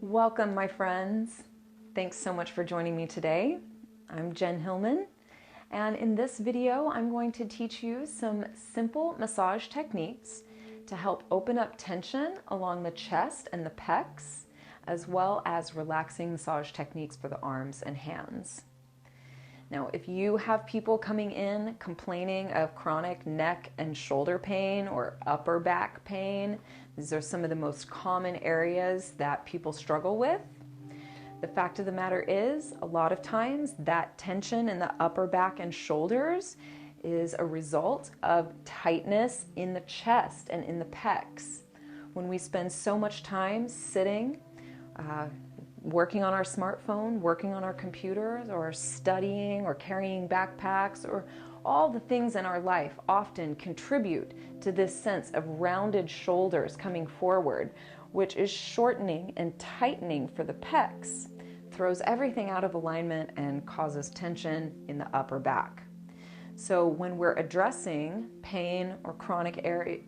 Welcome, my friends. Thanks so much for joining me today. I'm Jen Hilman, and in this video, I'm going to teach you some simple massage techniques to help open up tension along the chest and the pecs, as well as relaxing massage techniques for the arms and hands. Now, if you have people coming in complaining of chronic neck and shoulder pain or upper back pain, these are some of the most common areas that people struggle with. The fact of the matter is, a lot of times that tension in the upper back and shoulders is a result of tightness in the chest and in the pecs. When we spend so much time sitting, working on our smartphone, working on our computers, or studying or carrying backpacks, or all the things in our life often contribute to this sense of rounded shoulders coming forward, which is shortening and tightening for the pecs, throws everything out of alignment and causes tension in the upper back. So when we're addressing pain or chronic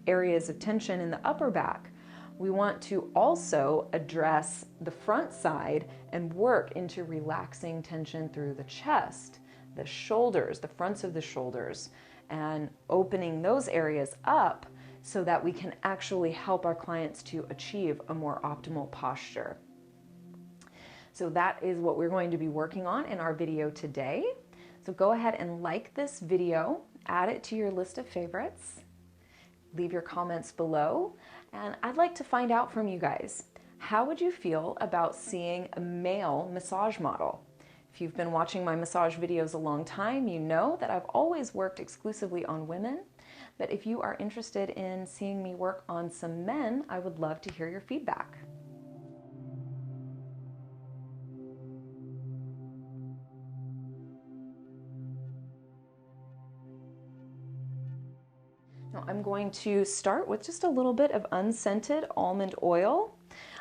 areas of tension in the upper back, we want to also address the front side and work into relaxing tension through the chest, the shoulders, the fronts of the shoulders, and opening those areas up so that we can actually help our clients to achieve a more optimal posture. So that is what we're going to be working on in our video today. So go ahead and like this video, add it to your list of favorites, leave your comments below, and I'd like to find out from you guys, how would you feel about seeing a male massage model? If you've been watching my massage videos a long time, you know that I've always worked exclusively on women, but if you are interested in seeing me work on some men, I would love to hear your feedback. Now I'm going to start with just a little bit of unscented almond oil.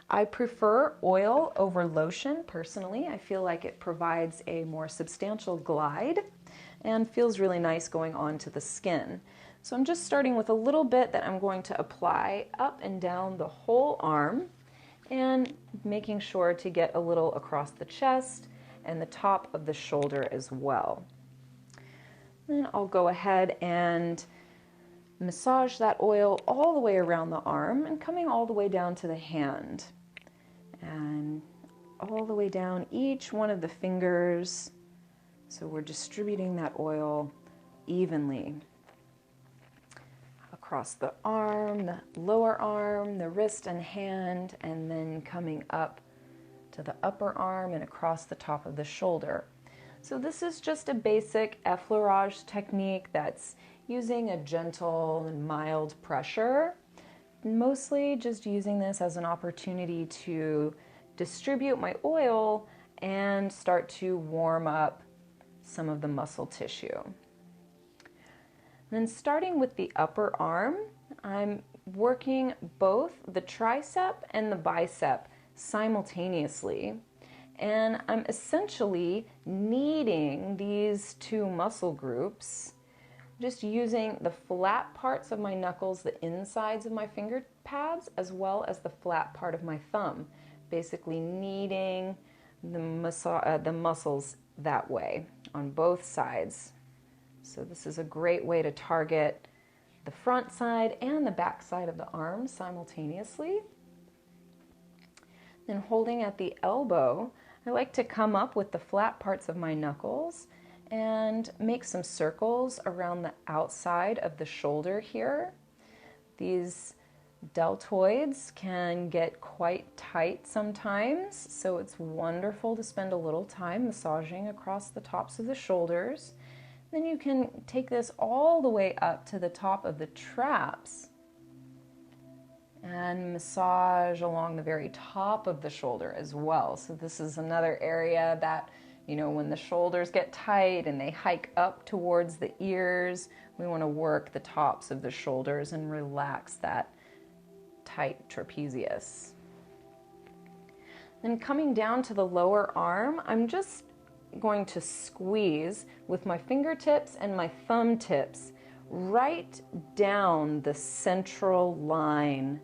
I prefer oil over lotion personally. I feel like it provides a more substantial glide and feels really nice going onto the skin. So I'm just starting with a little bit that I'm going to apply up and down the whole arm and making sure to get a little across the chest and the top of the shoulder as well. Then I'll go ahead and massage that oil all the way around the arm and coming all the way down to the hand and all the way down each one of the fingers. So we're distributing that oil evenly across the arm, the lower arm, the wrist and hand, and then coming up to the upper arm and across the top of the shoulder. So this is just a basic effleurage technique that's using a gentle and mild pressure, mostly just using this as an opportunity to distribute my oil and start to warm up some of the muscle tissue. Then starting with the upper arm, I'm working both the tricep and the bicep simultaneously, and I'm essentially kneading these two muscle groups, just using the flat parts of my knuckles, the insides of my finger pads, as well as the flat part of my thumb, basically kneading the muscles that way on both sides. So this is a great way to target the front side and the back side of the arm simultaneously. Then holding at the elbow, I like to come up with the flat parts of my knuckles and make some circles around the outside of the shoulder here. These deltoids can get quite tight sometimes, so it's wonderful to spend a little time massaging across the tops of the shoulders. Then you can take this all the way up to the top of the traps and massage along the very top of the shoulder as well. So this is another area that, you know, when the shoulders get tight and they hike up towards the ears, we want to work the tops of the shoulders and relax that tight trapezius. Then coming down to the lower arm, I'm just going to squeeze with my fingertips and my thumb tips right down the central line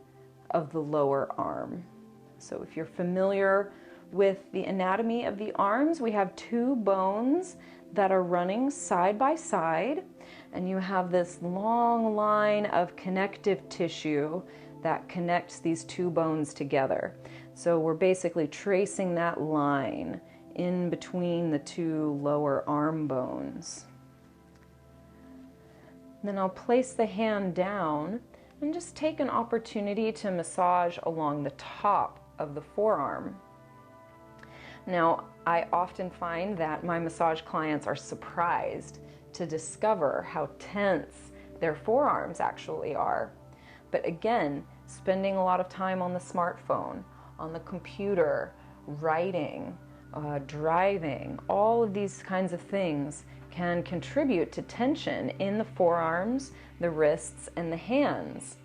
of the lower arm. So if you're familiar with the anatomy of the arms, we have two bones that are running side by side, and you have this long line of connective tissue that connects these two bones together. So we're basically tracing that line in between the two lower arm bones. Then I'll place the hand down and just take an opportunity to massage along the top of the forearm. Now, I often find that my massage clients are surprised to discover how tense their forearms actually are. But again, spending a lot of time on the smartphone, on the computer, writing, driving, all of these kinds of things can contribute to tension in the forearms, the wrists, and the hands.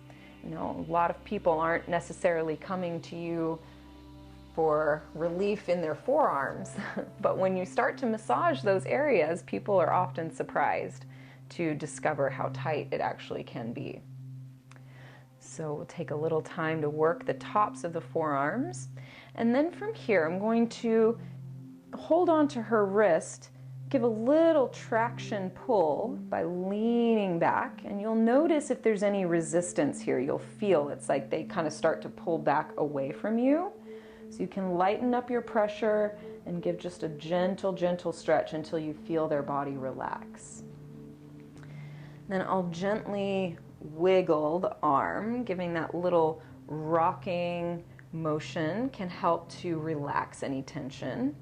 You know, a lot of people aren't necessarily coming to you for relief in their forearms, but when you start to massage those areas, people are often surprised to discover how tight it actually can be. So we'll take a little time to work the tops of the forearms, and then from here I'm going to hold on to her wrist, give a little traction pull by leaning back, and you'll notice if there's any resistance here. You'll feel it's like they kind of start to pull back away from you. So you can lighten up your pressure and give just a gentle, gentle stretch until you feel their body relax. Then I'll gently wiggle the arm, giving that little rocking motion can help to relax any tension.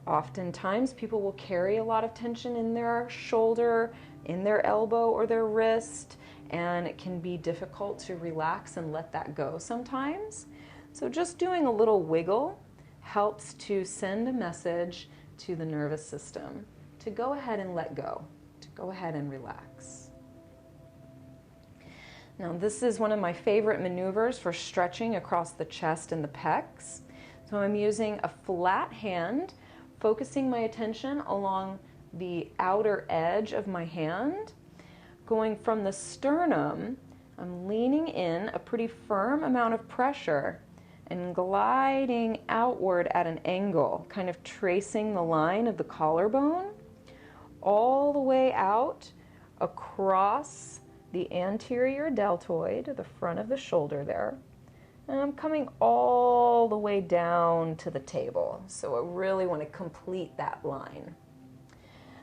Oftentimes people will carry a lot of tension in their shoulder, in their elbow or their wrist, and it can be difficult to relax and let that go sometimes. So just doing a little wiggle helps to send a message to the nervous system to go ahead and let go, to go ahead and relax. Now this is one of my favorite maneuvers for stretching across the chest and the pecs. So I'm using a flat hand, focusing my attention along the outer edge of my hand. Going from the sternum, I'm leaning in a pretty firm amount of pressure and gliding outward at an angle, kind of tracing the line of the collarbone all the way out across the anterior deltoid, the front of the shoulder there. And I'm coming all the way down to the table. So I really want to complete that line.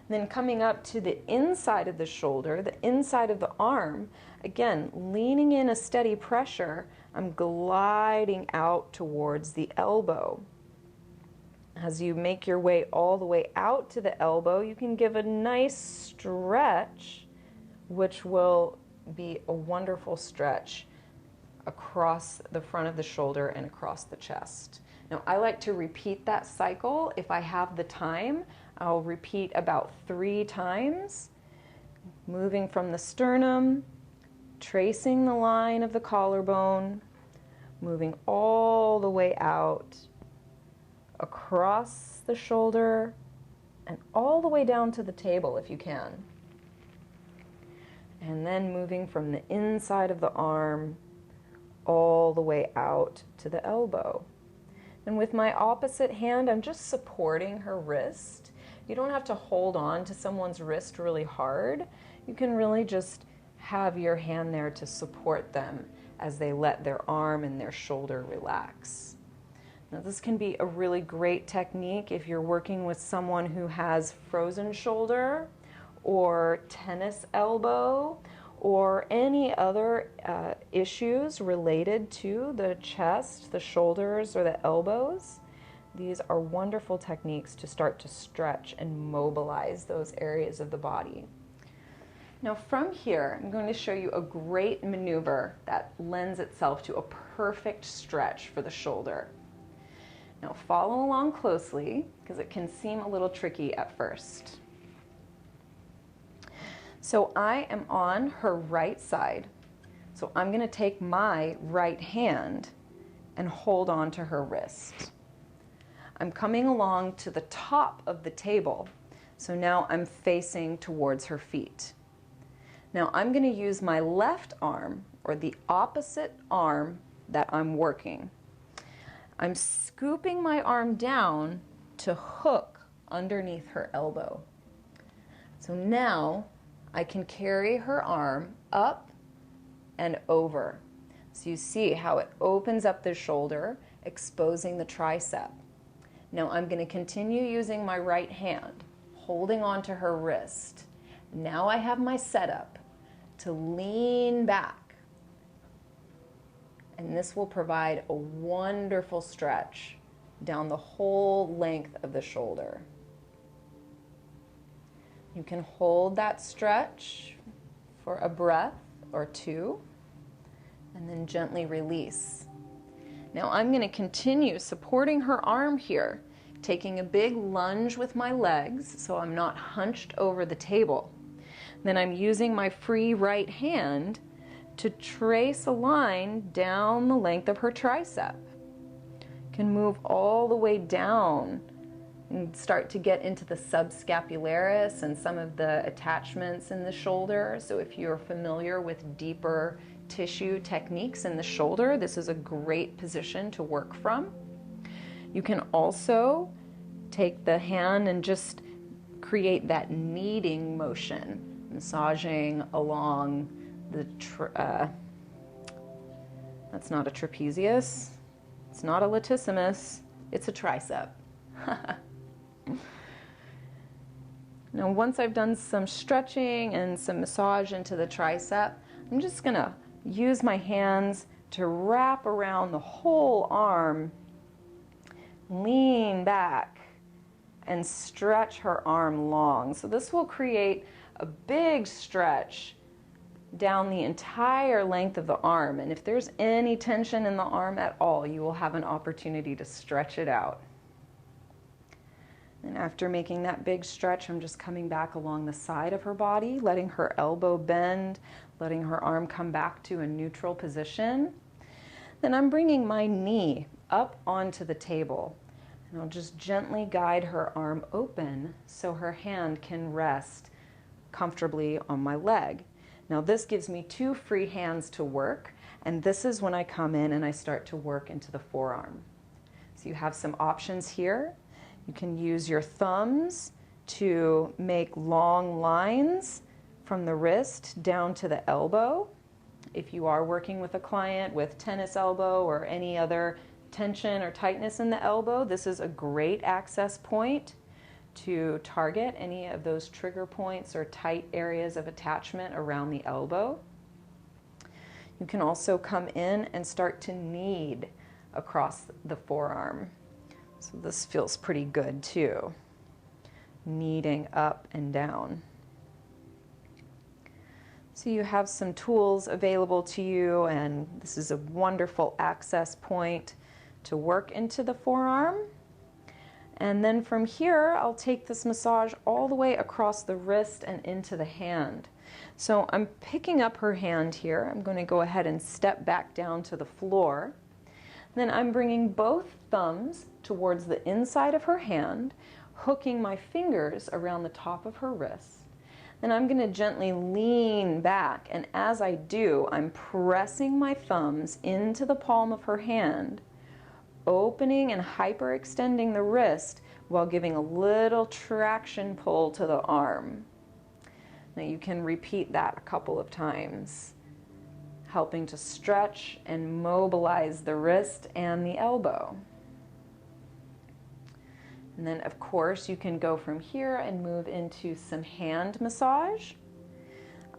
Then coming up to the inside of the shoulder, the inside of the arm, again, leaning in a steady pressure, I'm gliding out towards the elbow. As you make your way all the way out to the elbow, you can give a nice stretch, which will be a wonderful stretch across the front of the shoulder and across the chest. Now, I like to repeat that cycle. If I have the time, I'll repeat about 3 times, moving from the sternum, tracing the line of the collarbone, moving all the way out, across the shoulder, and all the way down to the table if you can. And then moving from the inside of the arm all the way out to the elbow. And with my opposite hand, I'm just supporting her wrist. You don't have to hold on to someone's wrist really hard. You can really just have your hand there to support them as they let their arm and their shoulder relax. Now, this can be a really great technique if you're working with someone who has frozen shoulder or tennis elbow or any other issues related to the chest, the shoulders, or the elbows. These are wonderful techniques to start to stretch and mobilize those areas of the body. Now from here, I'm going to show you a great maneuver that lends itself to a perfect stretch for the shoulder. Now follow along closely because it can seem a little tricky at first. So I am on her right side. So I'm going to take my right hand and hold on to her wrist. I'm coming along to the top of the table. So now I'm facing towards her feet. Now I'm going to use my left arm, or the opposite arm that I'm working. I'm scooping my arm down to hook underneath her elbow. So now I can carry her arm up and over. So you see how it opens up the shoulder, exposing the tricep. Now I'm going to continue using my right hand, holding onto her wrist. Now I have my setup to lean back. And this will provide a wonderful stretch down the whole length of the shoulder. You can hold that stretch for a breath or two, and then gently release. Now I'm going to continue supporting her arm here, taking a big lunge with my legs so I'm not hunched over the table. Then I'm using my free right hand to trace a line down the length of her tricep. You can move all the way down and start to get into the subscapularis and some of the attachments in the shoulder. So if you're familiar with deeper tissue techniques in the shoulder, this is a great position to work from. You can also take the hand and just create that kneading motion, massaging along the that's not a trapezius, it's not a latissimus, it's a tricep. Now once I've done some stretching and some massage into the tricep, I'm just going to use my hands to wrap around the whole arm, lean back, and stretch her arm long. So this will create a big stretch down the entire length of the arm. And if there's any tension in the arm at all, you will have an opportunity to stretch it out. And after making that big stretch, I'm just coming back along the side of her body, letting her elbow bend, letting her arm come back to a neutral position. Then I'm bringing my knee up onto the table. And I'll just gently guide her arm open so her hand can rest comfortably on my leg. Now this gives me two free hands to work, and this is when I come in and I start to work into the forearm. So you have some options here. You can use your thumbs to make long lines from the wrist down to the elbow. If you are working with a client with tennis elbow or any other tension or tightness in the elbow, this is a great access point to target any of those trigger points or tight areas of attachment around the elbow. You can also come in and start to knead across the forearm. So this feels pretty good too. Kneading up and down. So you have some tools available to you, and this is a wonderful access point to work into the forearm. And then from here, I'll take this massage all the way across the wrist and into the hand. So I'm picking up her hand here. I'm going to go ahead and step back down to the floor. Then I'm bringing both thumbs towards the inside of her hand, hooking my fingers around the top of her wrist. Then I'm going to gently lean back, and as I do, I'm pressing my thumbs into the palm of her hand, opening and hyperextending the wrist while giving a little traction pull to the arm. Now you can repeat that a couple of times, helping to stretch and mobilize the wrist and the elbow. And then of course you can go from here and move into some hand massage.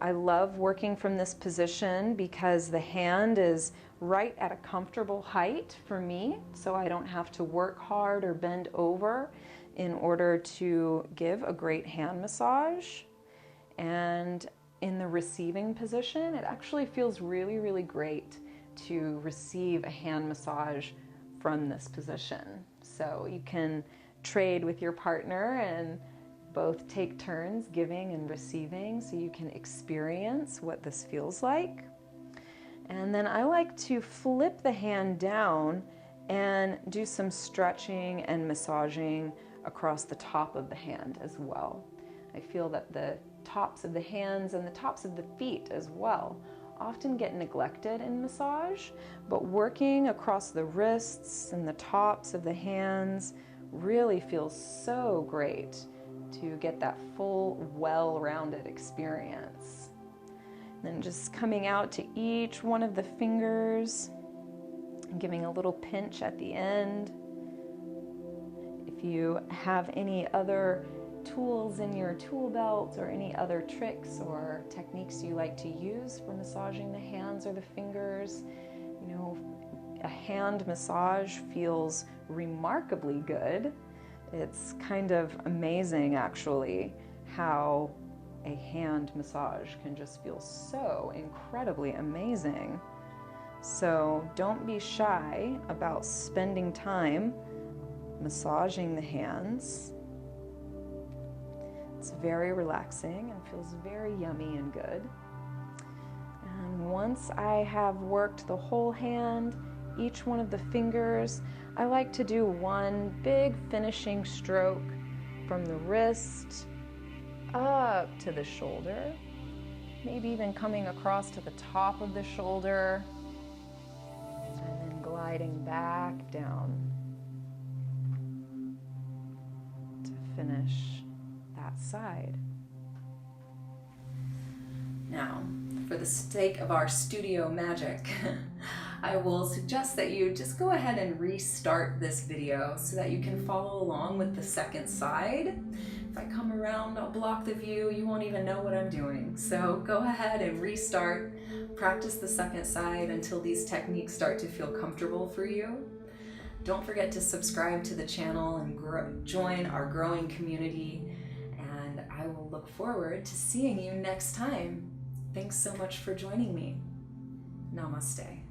I love working from this position because the hand is right at a comfortable height for me, so I don't have to work hard or bend over in order to give a great hand massage. And in the receiving position, it actually feels really, really great to receive a hand massage from this position. So you can trade with your partner and both take turns giving and receiving so you can experience what this feels like. And then I like to flip the hand down and do some stretching and massaging across the top of the hand as well. I feel that the tops of the hands and the tops of the feet as well often get neglected in massage, but working across the wrists and the tops of the hands really feels so great to get that full, well-rounded experience. And then just coming out to each one of the fingers and giving a little pinch at the end. If you have any other tools in your tool belt or any other tricks or techniques you like to use for massaging the hands or the fingers, you know, a hand massage feels remarkably good. It's kind of amazing, actually, how a hand massage can just feel so incredibly amazing. So don't be shy about spending time massaging the hands. It's very relaxing and feels very yummy and good. And once I have worked the whole hand, each one of the fingers, I like to do one big finishing stroke from the wrist up to the shoulder, maybe even coming across to the top of the shoulder, and then gliding back down to finish that side. Now, for the sake of our studio magic, I will suggest that you just go ahead and restart this video so that you can follow along with the second side. If I come around, I'll block the view. You won't even know what I'm doing. So go ahead and restart. Practice the second side until these techniques start to feel comfortable for you. Don't forget to subscribe to the channel and join our growing community. And I will look forward to seeing you next time. Thanks so much for joining me. Namaste.